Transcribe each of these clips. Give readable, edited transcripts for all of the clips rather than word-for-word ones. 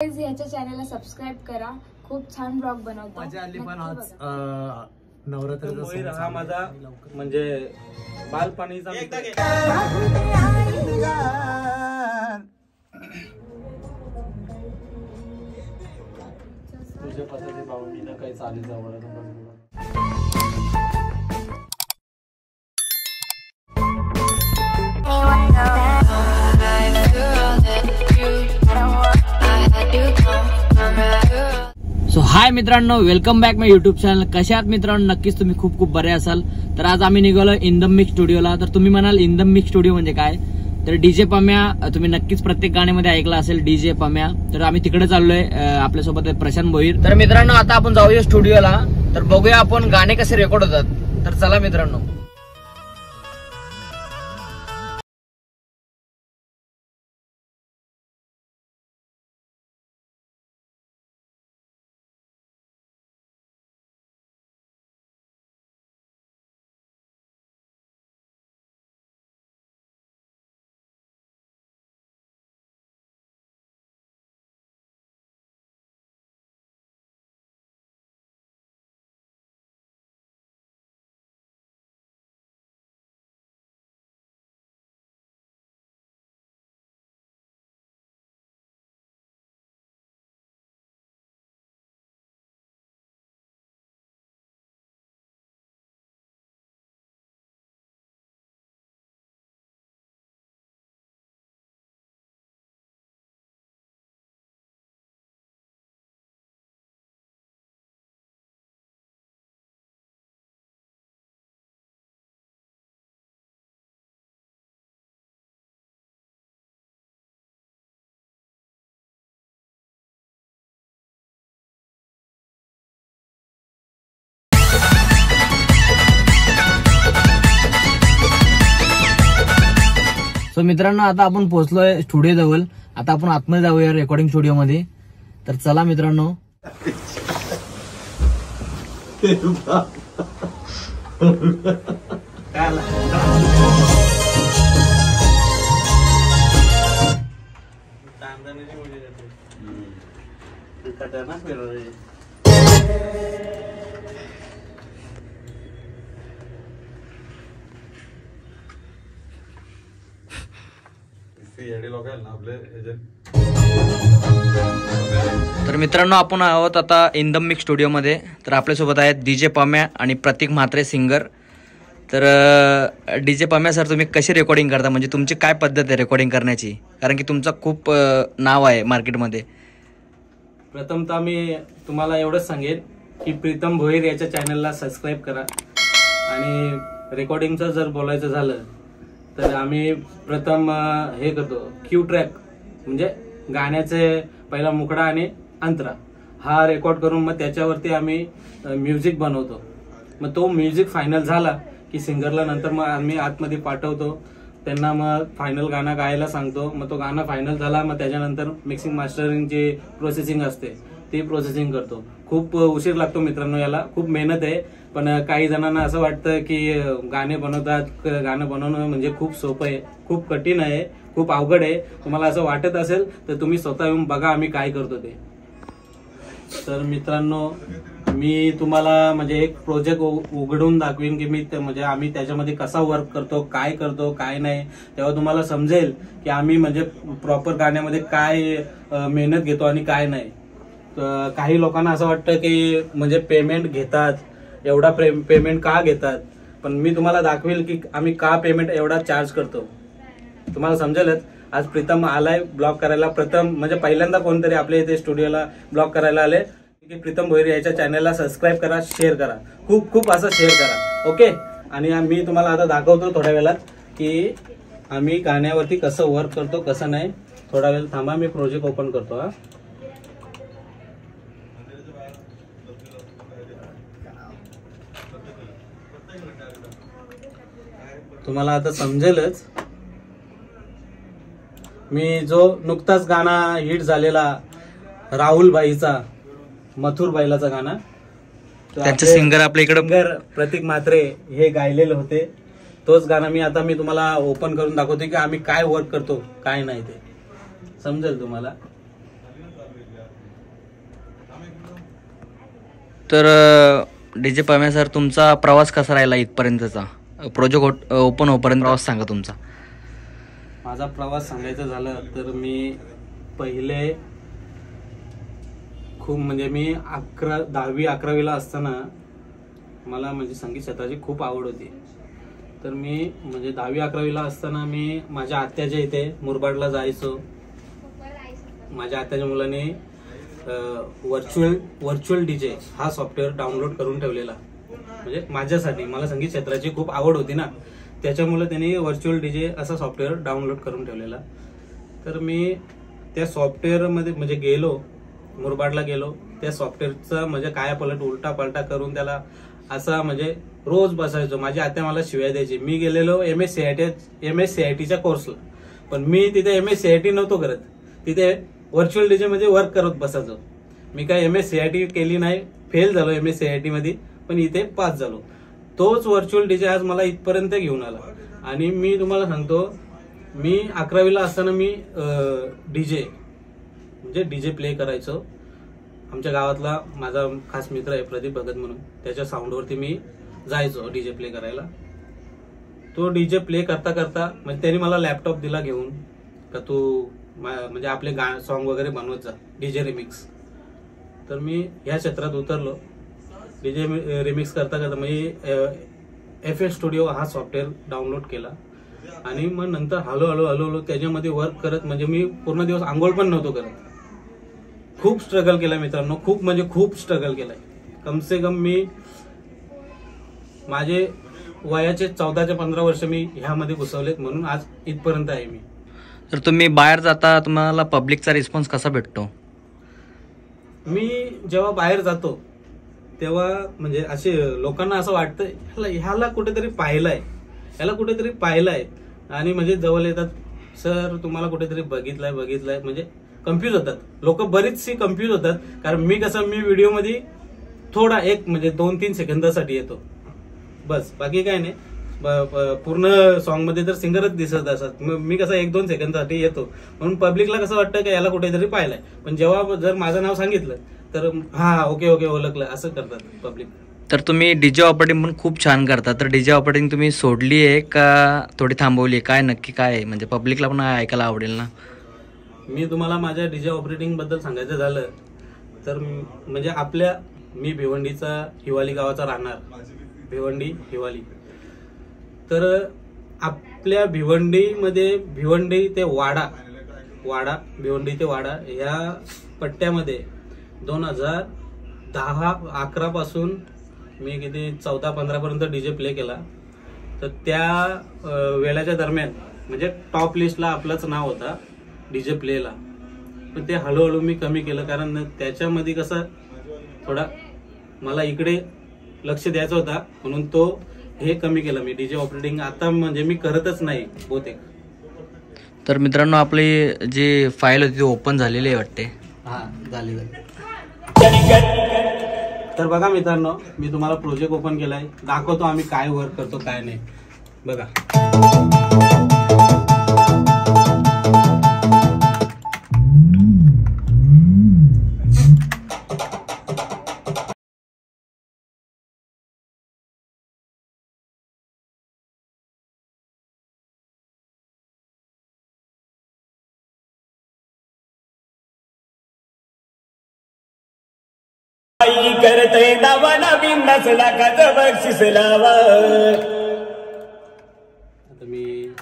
याच्या चॅनलला सबस्क्राइब करा, खूप छान ब्लॉग बनवतो. मजा आली. पण आज नवरात्राचा हा माझा म्हणजे बालपणीचा तुझ्या पद्धती भावनीला काही चालीचा आवडत. सो हाय मित्रांनो, वेलकम बॅक माय युट्यूब चॅनल. कशा आहात मित्रांनो? नक्कीच तुम्ही खूप खूप बरे असाल. तर आज आम्ही निघालो इन द मिक्स स्टुडिओला. तर तुम्ही म्हणाल इन द मिक्स स्टुडिओ म्हणजे काय? तर डीजे पम्या तुम्ही नक्कीच प्रत्येक गाण्यामध्ये ऐकला असेल, डीजे पम्या. तर आम्ही तिकडे चाललोय. आपल्यासोबत प्रशांत भोईर. तर मित्रांनो आता आपण जाऊया स्टुडिओला. तर बघूया आपण गाणे कसे रेकॉर्ड होतात. तर चला मित्रांनो. सो मित्रांनो आता आपण पोहोचलोय स्टुडिओ जवळ. आता आपण आतमध्ये जाऊया रेकॉर्डिंग स्टुडिओ मध्ये. तर चला मित्रांनो. तर मित्रांनो आपण आहोत आता इन द मिक्स स्टुडिओ मध्ये. तर आपल्यासोबत आहेत डीजे पम्या आणि प्रतीक म्हात्रे सिंगर. तर डीजे पम्या सर, तुम्ही कशी रेकॉर्डिंग करता? म्हणजे तुमची काय पद्धत आहे रेकॉर्डिंग करण्याची? कारण की तुमचं खूप नाव आहे मार्केटमध्ये. प्रथमतः मी तुम्हाला एवढंच सांगेन की प्रीतम भोईर याच्या चॅनलला सबस्क्राईब करा. आणि रेकॉर्डिंगचं जर बोलायचं झालं तर आम्ही प्रथम हे करतो, क्यू ट्रॅक म्हणजे गाण्याचे पहिला मुकडा आणि अंतरा हा रेकॉर्ड करून मग त्याच्यावरती आम्ही म्युझिक बनवतो. मग तो म्युझिक फायनल झाला की सिंगरला नंतर मग आम्ही आतमध्ये पाठवतो. त्यांना मग फायनल गाणं गायला सांगतो. मग तो गाणं फायनल झाला मग त्याच्यानंतर मिक्सिंग मास्टरिंगची प्रोसेसिंग असते ती प्रोसेसिंग करतो. खूप उशीर लागतो मित्रांनो, याला खूप मेहनत आहे. पण काही जणांना असं वाटतं की गाणे बनवतात, गाणं बनवणं म्हणजे खूप सोपं आहे. खूप कठीण आहे, खूप अवघड आहे. तुम्हाला असं वाटत असेल तर तुम्ही स्वतः येऊन बघा आम्ही काय करतो ते. तर मित्रांनो मी तुम्हाला म्हणजे एक प्रोजेक्ट उघडून दाखवीन की मी म्हणजे आम्ही त्याच्यामध्ये कसा वर्क करतो, काय नाही. तेव्हा तुम्हाला समजेल की आम्ही म्हणजे प्रॉपर गाण्यामध्ये काय मेहनत घेतो आणि काय नाही. काही लोकांना असं वाटतं की म्हणजे पेमेंट घेतात, एवढा पेमेंट का घेतात? पण मी तुम्हाला दाखवेल की आम्ही का पेमेंट एवढा चार्ज करतो. तुम्हाला समजेलच. आज प्रीतम आलाय ब्लॉग करायला. प्रथम म्हणजे पहिल्यांदा कोणतरी आपल्या इथे स्टुडिओला ब्लॉग करायला आले की प्रीतम भोईर याच्या चॅनलला सबस्क्राईब करा, शेअर करा, खूप खूप असं शेअर करा. ओके. आणि मी तुम्हाला आता दाखवतो थोड्या वेळात की आम्ही गाण्यावरती कसं वर्क करतो कसं नाही. थोडा वेळ थांबा, मी प्रोजेक्ट ओपन करतो. हा तुम्हाला आता समजेलच. मी जो नुकताच गाणा हिट झालेला राहुल भाईचा मथुर बैलाचा गाणा, त्यांचे सिंगर आपल्या इकडे सिंगर प्रतीक म्हात्रे हे गायलेले होते. तोच गाणं मी तुम्हाला ओपन करून दाखवतो की आम्ही काय वर्क करतो काय नाही ते समजेल तुम्हाला. तर डीजे पम्या सर, तुमचा प्रवास कसा राहिला इथपर्यंतचा? प्रोजेक्ट ओपन होईपर्यंत प्रवास सांगा तुमचा. माझा प्रवास सांगायचा झाला तर मी पहिले खूप म्हणजे मी 10वी-11वीला असताना मला म्हणजे संगीत क्षेत्राची खूप आवड होती. तर मी म्हणजे 10वी-11वीला असताना मी माझ्या आत्याच्या इथे मुरबाडला जायचो. माझ्या आत्याच्या मुलाने व्हर्च्युअल डीजे हा सॉफ्टवेअर डाउनलोड करून ठेवलेला. म्हणजे माझ्यासाठी, मला संगीत क्षेत्राची खूप आवड होती ना, त्याच्यामुळे त्यांनी व्हर्च्युअल डीजे असा सॉफ्टवेअर डाउनलोड करून ठेवलेला. तर मी त्या सॉफ्टवेअरमध्ये म्हणजे गेलो, मुरबाडला गेलो, त्या सॉफ्टवेअरचा म्हणजे कायापलट उलटा पलटा करून त्याला असा म्हणजे रोज बसायचो. माझी आत्या मला शिव्या द्यायची. मी गेलेलो MSCITच्या कोर्सला, पण मी तिथे MSCIT नव्हतो करत, तिथे व्हर्च्युअल डीजे मध्ये वर्क करत बसायचो. मी काय MSCIT केली नाही, फेल झालो MSCIT मध्ये, पण इथे पास झालो. तोच व्हर्च्युअल डीजे आज मला इथपर्यंत घेऊन आला. आणि मी तुम्हाला सांगतो, मी 11वीला असताना मी डीजे प्ले करायचो. आमच्या गावातला माझा खास मित्र आहे प्रदीप भगत म्हणून, त्याच्या साऊंडवरती मी जायचो डीजे प्ले करायला. तो डीजे प्ले करता करता म्हणजे त्यांनी मला लॅपटॉप दिला घेऊन, का तू म्हणजे आपले सॉन्ग वगैरे बनवत जा, डीजे रिमिक्स. तर मी ह्या क्षेत्रात उतरलो. डीजे रिमिक्स करता करता म्हणजे FL स्टुडिओ हा सॉफ्टवेअर डाउनलोड केला. आणि मग नंतर हळूहळू त्याच्यामध्ये वर्क करत म्हणजे मी पूर्ण दिवस आंघोळ पण नव्हतो करत. खूप स्ट्रगल केलाय मित्रांनो, खूप स्ट्रगल केलाय. कमसे कम मी माझे वयाचे 14 ते 15 वर्ष मी ह्यामध्ये घुसवलेत, म्हणून आज इथपर्यंत आहे मी. तर तुम्ही बाहेर जाता, तुम्हाला पब्लिकचा रिस्पॉन्स कसा भेटतो? मी जेव्हा बाहेर जातो तेव्हा म्हणजे असे लोकांना असं वाटतं ह्याला कुठेतरी पाहिलंय, आणि म्हणजे जवळ येतात, सर तुम्हाला कुठेतरी बघितलंय म्हणजे कन्फ्यूज होतात लोक, बरीचशी कन्फ्यूज होतात. कारण मी व्हिडिओमध्ये थोडा एक म्हणजे 2-3 सेकंदासाठी येतो बस, बाकी काय नाही. पूर्ण सॉन्ग मध्ये तर सिंगरच दिसत असतात, मी कसं 1-2 सेकंदासाठी येतो, म्हणून पब्लिकला कसं वाटतं की याला कुठेतरी पाहिलंय. पण जेव्हा जर माझं नाव सांगितलं तर हा ओके ओळखलं असं करतात पब्लिक. तर तुम्ही डीजे ऑपरेटिंग पण खूप छान करता, तर डीजे ऑपरेटिंग तुम्ही सोडली आहे का थोडी थांबवली आहे, काय नक्की काय आहे? म्हणजे पब्लिकला पण ऐकायला आवडेल ना. मी तुम्हाला माझ्या डीजे ऑपरेटिंग बद्दल सांगायचं झालं तर म्हणजे मी भिवंडीचा हिवाली गावाचा राहणार, हिवाली. तर आपल्या भिवंडीमध्ये भिवंडी ते वाडा या पट्ट्यामध्ये 2010-11 पासून मी किती 14-15 पर्यंत डीजे प्ले केला. तर त्या वेळाच्या दरम्यान म्हणजे टॉप लिस्टला आपलंच नाव होता डीजे प्लेला. पण ते हळूहळू मी कमी केलं, कारण त्याच्यामध्ये कसं थोडा मला इकडे लक्ष द्यायचं होता, म्हणून हे कमी केलं मी. डीजे ऑपरेटिंग आता म्हणजे मी करतच नाही बहुतेक. तर मित्रांनो, आपली जी फाईल होती ती ओपन झालेली आहे वाटते. हा झाली. तर बघा मित्रांनो, मी तुम्हाला प्रोजेक्ट ओपन केलाय, दाखवतो आम्ही काय वर्क करतो काय नाही. बघा करतय दावा नवीन नसला का बक्षीस लावा. आता मी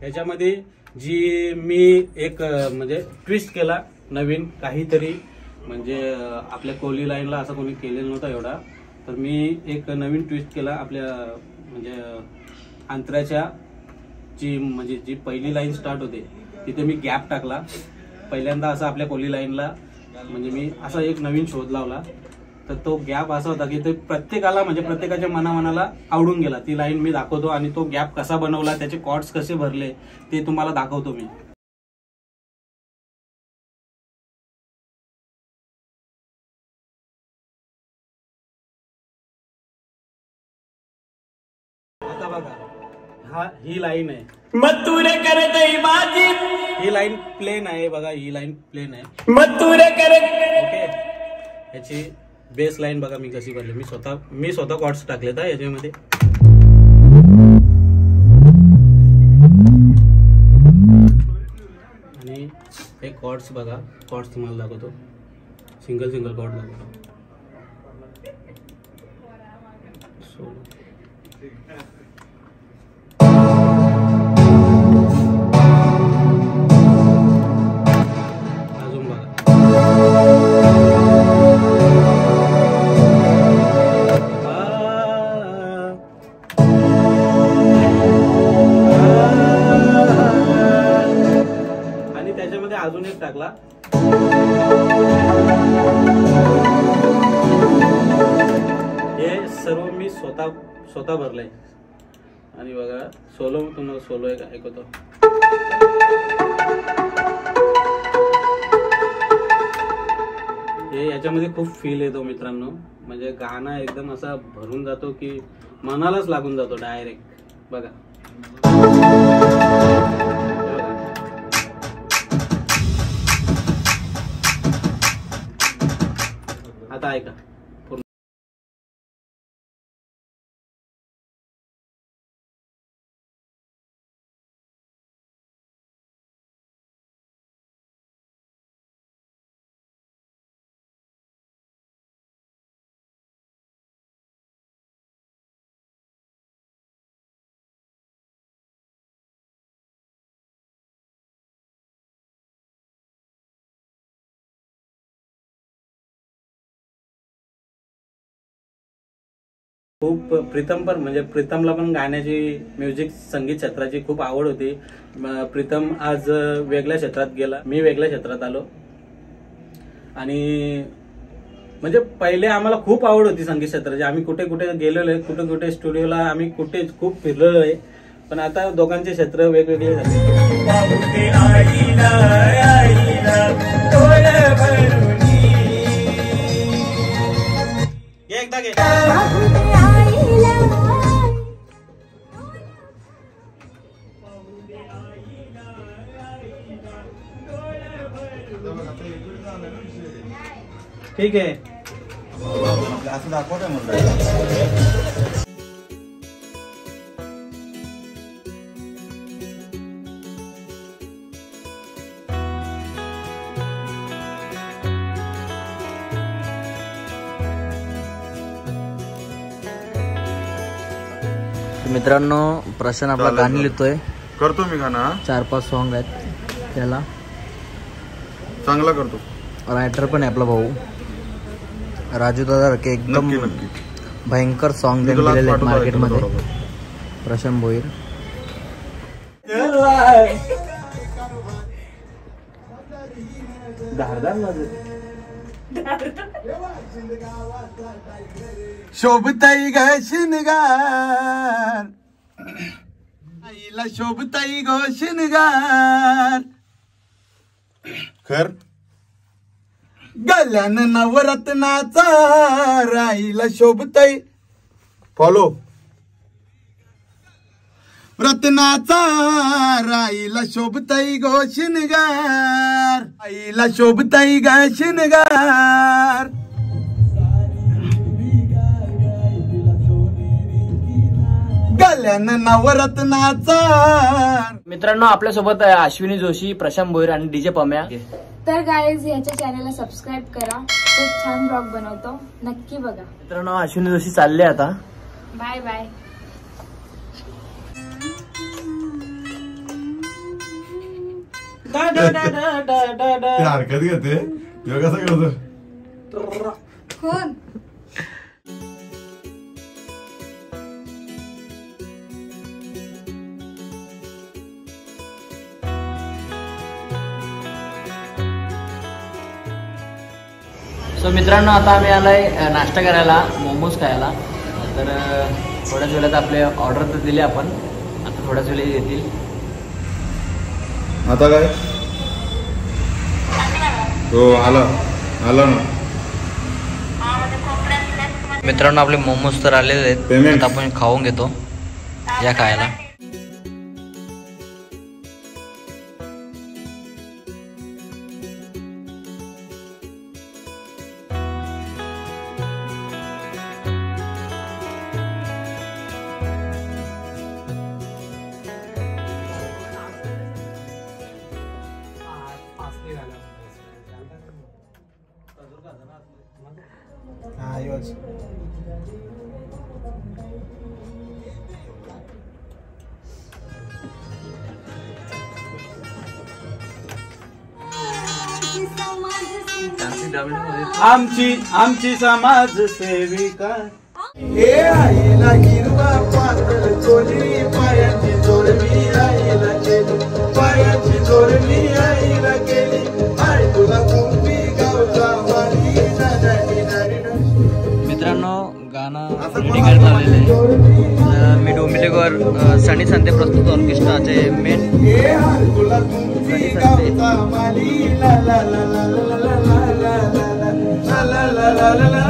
याच्यामध्ये जी मी एक म्हणजे ट्विस्ट केला नवीन काहीतरी, म्हणजे आपल्या कोली लाईनला असं कोणी केलेलं नव्हतं एवढा. तर मी एक नवीन ट्विस्ट केला आपल्या म्हणजे अंतराच्या जी पहिली लाईन स्टार्ट होते तिथे मी गॅप टाकला. पहिल्यांदा असं आपल्या कोली लाईनला म्हणजे मी असा एक नवीन शोध लावला. तर तो गॅप असा होता की ते प्रत्येकाच्या मनाला आवडून गेला. ती लाईन मी दाखवतो आणि तो गॅप कसा बनवला, त्याचे कॉर्ड्स कसे भरले ते तुम्हाला दाखवतो मी. आता बघा ही लाईन आहे, मथुर करतई बाजी, ही लाईन प्लेन आहे बघा, ही लाईन प्लेन आहे. मथुर करत ओके, ह्याची बेस लाईन बघा मी कशी भरली. मी स्वतः कॉर्ड्स टाकले तर याच्यामध्ये. आणि हे कॉर्ड्स बघा, कॉर्ड्स तुम्हाला दाखवतो, सिंगल सिंगल कॉर्ड दाखवतो. अजून बघा, आणि त्याच्यामध्ये अजून एक टाकला. हे सर्व मी स्वतः भरलंय. आणि बघा सोलो, तुम्हाला सोलो एक ऐकवतो. हे याच्यामध्ये खूप फील येतो मित्रांनो, म्हणजे गाणं एकदम असा भरून जातो की मनालाच लागून जातो डायरेक्ट. बघा आता ऐका. खूप प्रीतम पण, म्हणजे प्रीतमला पण गाण्याची, म्युझिक संगीत क्षेत्राची खूप आवड होती. प्रीतम आज वेगळ्या क्षेत्रात गेला, मी वेगळ्या क्षेत्रात आलो. आणि म्हणजे पहिले आम्हाला खूप आवड होती संगीत क्षेत्राची, आम्ही कुठे कुठे गेलेलो आहे, कुठे कुठे स्टुडिओला आम्ही कुठे खूप फिरलेलो आहे. पण आता दोघांचे क्षेत्र वेगवेगळे झाले. एकदा घे. ठीक आहे. असं दाखवत आहे म्हणलं. मित्रांनो प्रशांत आपला गाणं लिहितोय, करतो मी गाणं. 4-5 सॉन्ग आहेत त्याला, चांगला करतो. रायटर पण आहे आपला भाऊ राजू दादा रके. एकदम भयंकर सॉन्ग त्यांनी दिलेले आहेत मार्केटमध्ये. प्रशांत भोईर. शोभताई ग शिनगार, आईला शोभताई गो शिनगार, खर गल्यानं नवरत्नाचा राईला शोभताई. फॉलो. रत्नाचा राईला शोभताई गो शिनगार, आईला शोभताई ग शिनगार. गल्यानं नवरत्नाचा. मित्रांनो आपल्यासोबत अश्विनी जोशी, प्रशांत भोईर आणि डीजे पम्या. तर गाईज ह्याच्या चॅनलला सबस्क्राईब करा, खूप छान ब्लॉग बनवतो, नक्की बघा. मित्रांनो अश्विनी जोशी चालले आता. Bye bye. हरकत घेते कसं करतो कोण. सो मित्रांनो आता आम्ही आलाय नाश्ता करायला, मोमोज खायला. तर थोड्याच वेळात आपले ऑर्डर तर दिली आपण, आता थोड्याच वेळेत येतील. आता काय हो आला ना. मित्रांनो आपले मोमोज तर आलेले आहेत, आता आपण खाऊन घेतो. या खायला. वाज. आमची समाज सेविका. हे आईला हिरवा पातळ चोली पायाची जोडली आईला केली, पायाची जोडली आईला केली. आई तुला कुंभी गावचा वाली नाडी नाडी. मित्रांनो गाणं रेडी करत आलेलं आहे. मी डोंबिवलीकर सनी संते प्रस्तुत ऑर्केस्ट्राचे मेन हे हार तुला कुंभी गावचा वाली ला ला ला ला ला ला ला ला ला ला ला ला ला.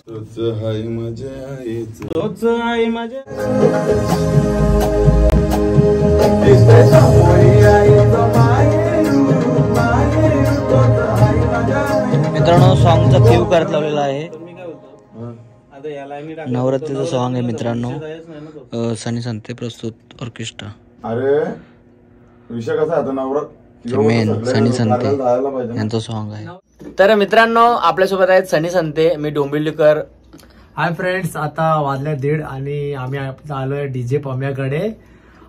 तोच हाय माझ्या आईचं, तोच आई माझ्या. मित्रांनो सॉन्गचा क्यू करत लावलेला आहे. मी काय बोलतो, आता याला मी नवरात्रीचं सॉन्ग आहे मित्रांनो, सनी संते प्रस्तुत ऑर्केस्ट्रा. अरे विषय कसा आता नवरात्र मेन सनी संते यांचं सॉन्ग आहे. तर मित्रांनो आपल्यासोबत आहेत सनी संते, मी डोंबिवलीकर. हाय फ्रेंड्स, आता वाजल्या 1:30 आणि आम्ही आलोय डीजे पम्याकडे.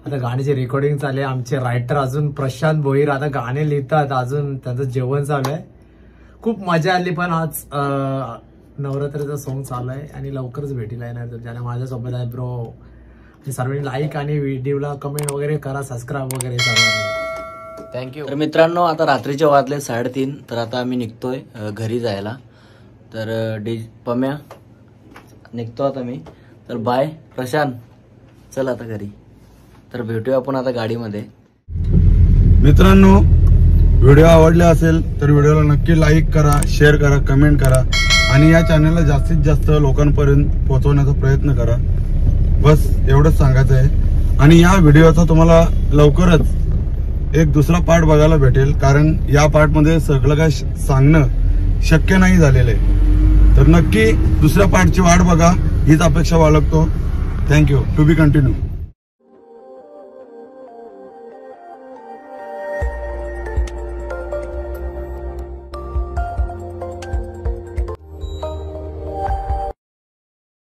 आता गाण्याची रेकॉर्डिंग चालू आहे. आमचे रायटर अजून प्रशांत भोईर आता गाणे लिहितात, अजून त्यांचं जेवण चालू आहे. खूप मजा आली. पण आज नवरात्रीचा सॉन्ग चालू आहे आणि लवकरच भेटीला येणार. तर ज्याने माझ्यासोबत आहे ब्रो, सर्वांनी लाईक आणि व्हिडिओला कमेंट वगैरे करा, सबस्क्राईब वगैरे सर्वांनी. थँक्यू. तर मित्रांनो आता रात्रीचे वाजले 3:30. तर आता आम्ही निघतोय घरी जायला. तर पम्या निघतो आता मी. तर बाय प्रशांत, चल आता घरी. तर भेटूया आपण आता गाडीमध्ये. मित्रांनो व्हिडिओ आवडला असेल तर व्हिडिओला नक्की लाईक करा, शेअर करा, कमेंट करा आणि या चॅनलला जास्तीत जास्त लोकांपर्यंत पोहोचवण्याचा प्रयत्न करा. बस एवढंच सांगायचं आहे. आणि या व्हिडिओचा तुम्हाला लवकरच एक दुसरा पार्ट बघायला भेटेल, कारण या पार्टमध्ये सगळं काय सांगणं शक्य नाही झालेलं आहे. तर नक्की दुसऱ्या पार्टची वाट बघा हीच अपेक्षा बाळगतो. थँक्यू. To be continue.